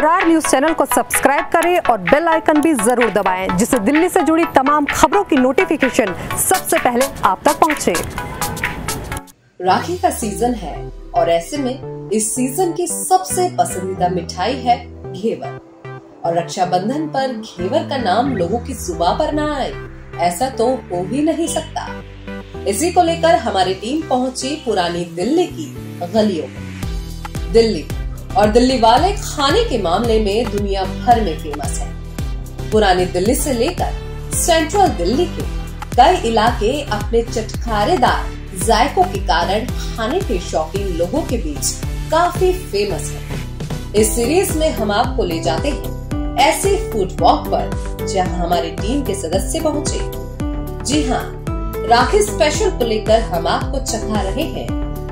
फरार news channel को subscribe करें और बेल आइकन भी जरूर दबाएं, जिससे दिल्ली से जुड़ी तमाम खबरों की नोटिफिकेशन सबसे पहले आप तक पहुंचे। राखी का सीजन है और ऐसे में इस सीजन की सबसे पसंदीदा मिठाई है घेवर। और रक्षाबंधन पर घेवर का नाम लोगों की जुबान पर ना आए, ऐसा तो हो ही नहीं सकता। इसी को लेकर हमारी टीम पहुंची पुरानी दिल्ली की गलियों में। दिल्ली और दिल्ली वाले खाने के मामले में दुनिया भर में फेमस है। पुरानी दिल्ली से लेकर सेंट्रल दिल्ली के कई इलाके अपने चटखारेदार जायकों के कारण खाने के शौकीन लोगों के बीच काफी फेमस है। इस सीरीज में हम आपको ले जाते हैं ऐसे फूड वॉक पर जहां हमारी टीम के सदस्य पहुंचे। जी हाँ, राखी स्पेशल को लेकर हम आपको चखा रहे हैं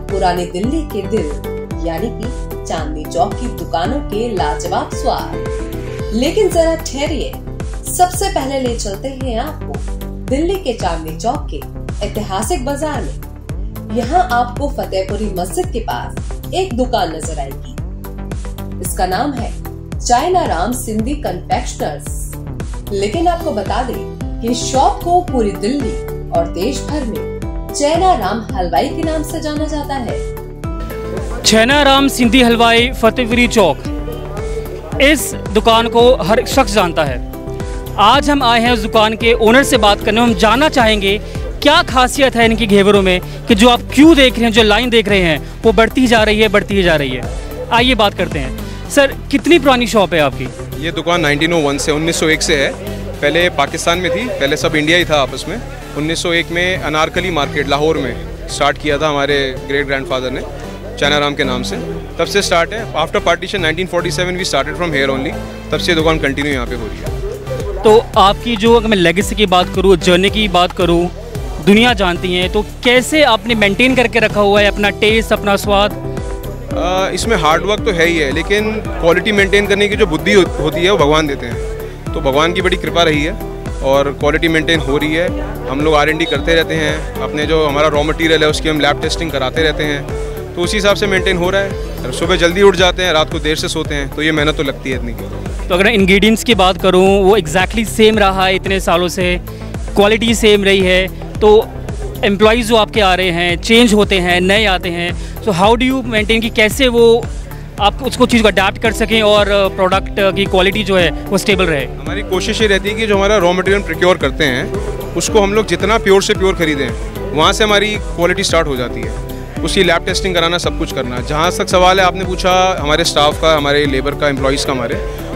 पुरानी दिल्ली के दिल यानी कि चांदनी चौक की दुकानों के लाजवाब स्वाद। लेकिन जरा ठहरिए, सबसे पहले ले चलते हैं आपको दिल्ली के चांदनी चौक के ऐतिहासिक बाजार में। यहाँ आपको फतेहपुरी मस्जिद के पास एक दुकान नजर आएगी। इसका नाम है चाइना राम सिंधी कन्फेक्शनर्स। लेकिन आपको बता दें कि शॉप को पूरी दिल्ली और देश भर में चाइना राम हलवाई के नाम से जाना जाता है। चाइना राम सिंधी हलवाई फतेहपुरी चौक, इस दुकान को हर शख्स जानता है। आज हम आए हैं उस दुकान के ओनर से बात करने। हम जानना चाहेंगे क्या खासियत है इनकी घेवरों में कि जो आप क्यों देख रहे हैं, जो लाइन देख रहे हैं वो बढ़ती जा रही है, बढ़ती ही जा रही है। आइए बात करते हैं। सर, कितनी पुरानी शॉप है आपकी? ये दुकान 1901 से 1901 से है। पहले पाकिस्तान में थी, पहले सब इंडिया ही था आपस में। 1901 में अनारकली मार्केट लाहौर में स्टार्ट किया था हमारे ग्रेट ग्रैंडफादर ने, चाइना राम के नाम से। तब से स्टार्ट है। After partition 1947 we started from here only. तब से दुकान कंटिन्यू यहाँ पे हो रही है। तो आपकी जो, अगर मैं लेगेसी की बात करूँ, जर्नी की बात करूँ, दुनिया जानती है, तो कैसे आपने मेंटेन करके रखा हुआ है अपना टेस्ट, अपना स्वाद? इसमें हार्ड वर्क तो है ही है, लेकिन क्वालिटी मेंटेन करने की जो बुद्धि होती है वो भगवान देते हैं। तो भगवान की बड़ी कृपा रही है और क्वालिटी मेंटेन हो रही है। हम लोग R&D करते रहते हैं, अपने जो हमारा रॉ मटेरियल है उसकी हम लैब टेस्टिंग कराते रहते हैं। तो उसी हिसाब से मेंटेन हो रहा है। सुबह जल्दी उठ जाते हैं, रात को देर से सोते हैं, तो ये मेहनत तो लगती है इतनी। तो अगर इंग्रेडिएंट्स की बात करूँ, वो एग्जैक्टली सेम रहा है इतने सालों से, क्वालिटी सेम रही है, तो एम्प्लॉयज़ जो आपके आ रहे हैं चेंज होते हैं, नए आते हैं, तो हाउ डू यू मेंटेन कि कैसे वो आप उसको चीज़ को अडेप्ट कर सकें और प्रोडक्ट की क्वालिटी जो है वो स्टेबल रहे? हमारी कोशिश ये रहती है कि जो हमारा रॉ मटेरियल प्रोक्योर करते हैं उसको हम लोग जितना प्योर से प्योर खरीदें, वहाँ से हमारी क्वालिटी स्टार्ट हो जाती है। उसकी लैब टेस्टिंग कराना, सब कुछ करना। जहाँ तक सवाल है आपने पूछा हमारे स्टाफ का, हमारे लेबर का, एम्प्लॉयज़ का हमारे,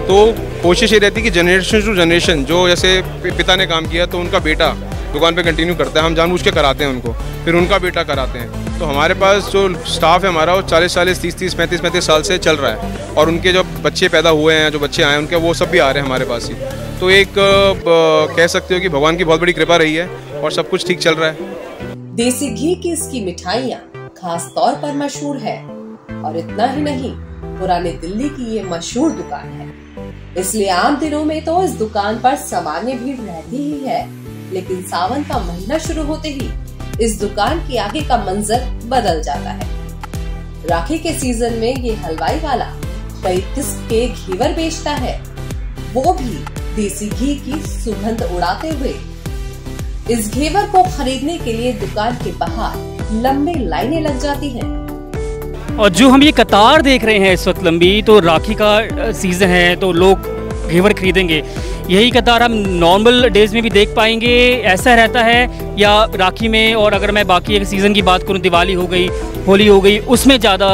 तो कोशिश ये रहती है कि जनरेशन टू जनरेशन, जो जैसे पिता ने काम किया तो उनका बेटा दुकान पे कंटिन्यू करता है। हम जानबूझ के कराते हैं उनको, फिर उनका बेटा कराते हैं। तो हमारे पास जो स्टाफ है हमारा वो 40-40, 30-30, 35-35 साल से चल रहा है। और उनके जो बच्चे पैदा हुए हैं, जो बच्चे आए हैं उनके, वो सब भी आ रहे हैं हमारे पास ही। तो एक कह सकते हो कि भगवान की बहुत बड़ी कृपा रही है और सब कुछ ठीक चल रहा है। देसी घी की इसकी मिठाइयाँ खास तौर पर मशहूर है। और इतना ही नहीं, पुरानी दिल्ली की ये मशहूर दुकान है, इसलिए आम दिनों में तो इस दुकान पर सामान्य भीड़ रहती ही है। लेकिन सावन का महीना शुरू होते ही इस दुकान के आगे का मंजर बदल जाता है। राखी के सीजन में ये हलवाई वाला कई किस्म के घेवर बेचता है, वो भी देसी घी की सुगंध उड़ाते हुए। इस घेवर को खरीदने के लिए दुकान के बाहर लंबी लाइनें लग जाती हैं। और जो हम ये कतार देख रहे हैं इस वक्त लंबी, तो राखी का सीज़न है तो लोग घेवर खरीदेंगे। यही कतार हम नॉर्मल डेज में भी देख पाएंगे, ऐसा रहता है या राखी में? और अगर मैं बाकी एक सीज़न की बात करूँ, दिवाली हो गई, होली हो गई, उसमें ज़्यादा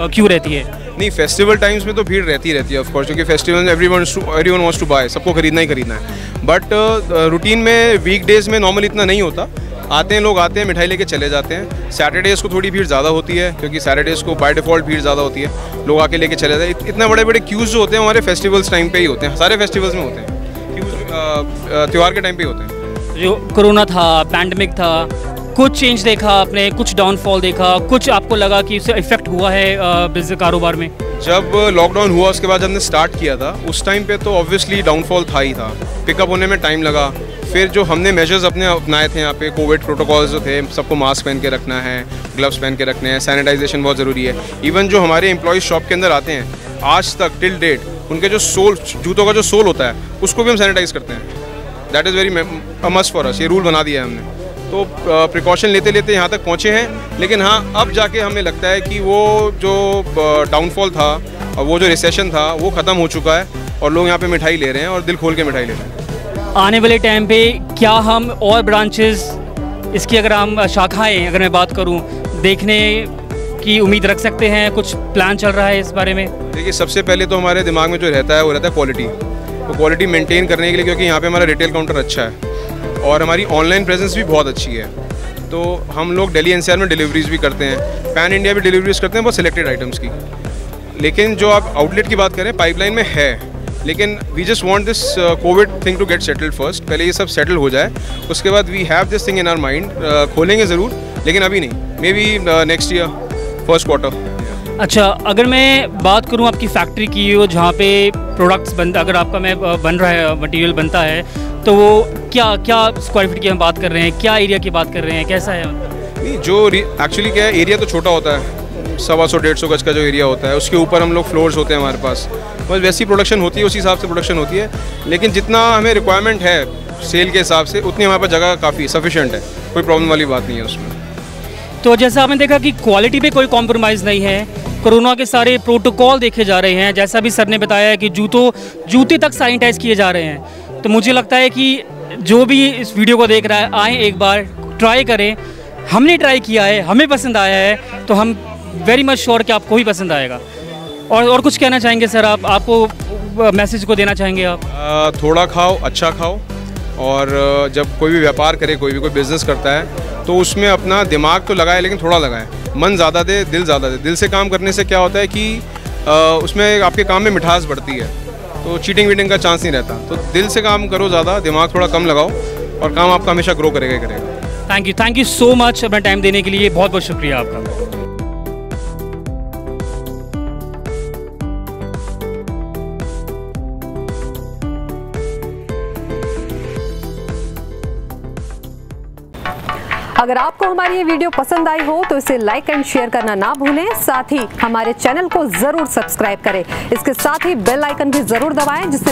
क्यों रहती है? नहीं, फेस्टिवल टाइम्स में तो भीड़ रहती है ऑफ कोर्स, क्योंकि festival everyone wants to buy, सबको खरीदना ही खरीदना है। बट रूटीन में वीक डेज में नॉर्मल इतना नहीं होता। आते हैं लोग, आते हैं, मिठाई लेके चले जाते हैं। सैटरडेज़ को थोड़ी भीड़ ज़्यादा होती है, क्योंकि सैटरडेज़ को बाय डिफ़ॉल्ट भीड़ ज़्यादा होती है, लोग आके लेके चले जाते हैं। इतने बड़े बड़े क्यूज़ जो होते हैं हमारे फेस्टिवल्स टाइम पे ही होते हैं, सारे फेस्टिवल्स में होते हैं क्यूज़, त्यौहार के टाइम पे ही होते हैं। जो कोरोना था, पैंडमिक था, कुछ चेंज देखा आपने, कुछ डाउनफॉल देखा, कुछ आपको लगा कि इससे इफेक्ट हुआ है बिजनेस कारोबार में? जब लॉकडाउन हुआ उसके बाद जब हमने स्टार्ट किया था उस टाइम पे तो ऑब्वियसली डाउनफॉल था ही था, पिकअप होने में टाइम लगा। फिर जो हमने मेजर्स अपने अपनाए थे यहाँ पे, कोविड प्रोटोकॉल्स जो थे, सबको मास्क पहन के रखना है, ग्लव्स पहन के रखने हैं, सैनिटाइजेशन बहुत ज़रूरी है। इवन जो हमारे एम्प्लॉयज़ शॉप के अंदर आते हैं आज तक टिल डेट, उनके जो सोल, जूतों का जो सोल होता है उसको भी हम सैनिटाइज करते हैं। That is very must for us, ये रूल बना दिया है हमने। तो प्रिकॉशन लेते लेते यहाँ तक पहुँचे हैं। लेकिन हाँ, अब जाके हमें लगता है कि वो जो डाउनफॉल था और वो जो रिसेशन था वो ख़त्म हो चुका है और लोग यहाँ पे मिठाई ले रहे हैं और दिल खोल के मिठाई ले रहे हैं। आने वाले टाइम पे क्या हम और ब्रांचेस, इसकी अगर हम शाखाएं अगर मैं बात करूं, देखने की उम्मीद रख सकते हैं? कुछ प्लान चल रहा है इस बारे में? देखिए, सबसे पहले तो हमारे दिमाग में जो रहता है वो रहता है क्वालिटी। तो क्वालिटी मेंटेन करने के लिए, क्योंकि यहाँ पे हमारा रिटेल काउंटर अच्छा है और हमारी ऑनलाइन प्रेजेंस भी बहुत अच्छी है, तो हम लोग दिल्ली एनसीआर में डिलीवरीज भी करते हैं, पैन इंडिया भी डिलीवरीज करते हैं बहुत सिलेक्टेड आइटम्स की। लेकिन जो आप आउटलेट की बात करें, पाइपलाइन में है, लेकिन we just want this COVID thing to get settled first. पहले ये सब सेटल हो जाए, उसके बाद we have this thing in our mind. खोलेंगे ज़रूर, लेकिन अभी नहीं, maybe next year first quarter. अच्छा, अगर मैं बात करूं आपकी फैक्ट्री की, हो जहाँ पे प्रोडक्ट्स अगर आपका बन रहा है, मटेरियल बनता है, तो वो क्या स्क्वायर फीट की हम बात कर रहे हैं, क्या एरिया की बात कर रहे हैं, कैसा है? नहीं, जो एक्चुअली क्या है, एरिया तो छोटा होता है, 125-150 गज का जो एरिया होता है, उसके ऊपर हम लोग फ्लोर्स होते हैं हमारे पास, बस वैसी प्रोडक्शन होती है, उसी हिसाब से प्रोडक्शन होती है। लेकिन जितना हमें रिक्वायरमेंट है सेल के हिसाब से, उतनी हमारे पास जगह काफ़ी सफिशेंट है, कोई प्रॉब्लम वाली बात नहीं है उसमें। तो जैसा आपने देखा कि क्वालिटी पे कोई कॉम्प्रोमाइज़ नहीं है, कोरोना के सारे प्रोटोकॉल देखे जा रहे हैं, जैसा भी सर ने बताया है कि जूते तक सैनिटाइज किए जा रहे हैं। तो मुझे लगता है कि जो भी इस वीडियो को देख रहा है, आए एक बार ट्राई करें। हमने ट्राई किया है, हमें पसंद आया है, तो हम वेरी मच श्योर कि आपको भी पसंद आएगा। और कुछ कहना चाहेंगे सर? आपको मैसेज को देना चाहेंगे आप? थोड़ा खाओ, अच्छा खाओ, और जब कोई भी व्यापार करे, कोई बिज़नेस करता है, तो उसमें अपना दिमाग तो लगाए, लेकिन थोड़ा लगाए। मन ज़्यादा दे, दिल ज़्यादा दे। दिल से काम करने से क्या होता है कि उसमें आपके काम में मिठास बढ़ती है, तो चीटिंग वीटिंग का चांस नहीं रहता। तो दिल से काम करो ज़्यादा, दिमाग थोड़ा कम लगाओ, और काम आपका हमेशा ग्रो करेगा ही करेगा। थैंक यू सो मच अपना टाइम देने के लिए, बहुत बहुत शुक्रिया आपका। अगर आपको हमारी ये वीडियो पसंद आई हो तो इसे लाइक एंड शेयर करना ना भूलें। साथ ही हमारे चैनल को जरूर सब्सक्राइब करें। इसके साथ ही बेल आइकन भी जरूर दबाएं, जिससे